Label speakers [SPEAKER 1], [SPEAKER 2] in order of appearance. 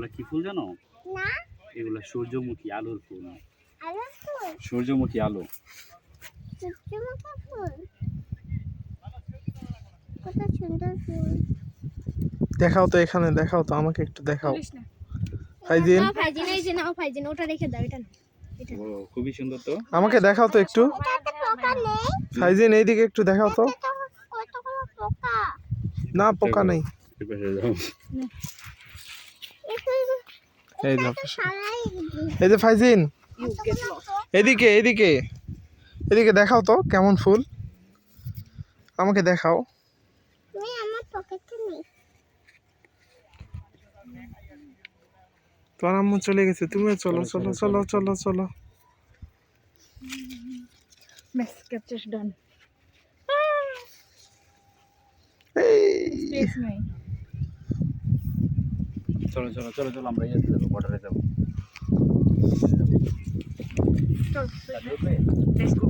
[SPEAKER 1] এগুলা কি ফুল জানো?
[SPEAKER 2] না
[SPEAKER 1] এগুলা সূর্যমুখী আলোর ফুল।
[SPEAKER 2] আলোর ফুল
[SPEAKER 1] সূর্যমুখী আলো।
[SPEAKER 2] সূর্যমুখী ফুল কত সুন্দর ফুল।
[SPEAKER 3] দেখাও তো, এখানে দেখাও তো, আমাকে একটু দেখাও। ফাইজিন,
[SPEAKER 2] নাও ফাইজিন, এই যে নাও ফাইজিন, ওটা রেখে দাও, এটা নাও।
[SPEAKER 1] ও খুবই সুন্দর তো।
[SPEAKER 3] আমাকে দেখাও তো একটু।
[SPEAKER 2] এটাতে পোকা নেই,
[SPEAKER 3] ফাইজিন এইদিকে একটু দেখাও তো।
[SPEAKER 2] এটাতে কতগুলো পোকা।
[SPEAKER 3] না পোকা নেই।
[SPEAKER 1] এপাশে যাও।
[SPEAKER 3] এই যে
[SPEAKER 2] সারাই
[SPEAKER 3] এই যে ফাইজিন, এদিকে এদিকে এদিকে দেখাও তো কেমন ফুল, আমাকে দেখাও।
[SPEAKER 2] তুমি আমার পকেটে নেই।
[SPEAKER 3] তোমার আম্মু চলে গেছে, তুমিও চলো চলো চলো চলো চলো।
[SPEAKER 4] Mass capture done.
[SPEAKER 3] এই
[SPEAKER 4] Space নাই।
[SPEAKER 1] চলো চলো চলো চলো আমরা ইয়েতে যাবো, বর্ডারে যাবো।
[SPEAKER 4] চল, let's go.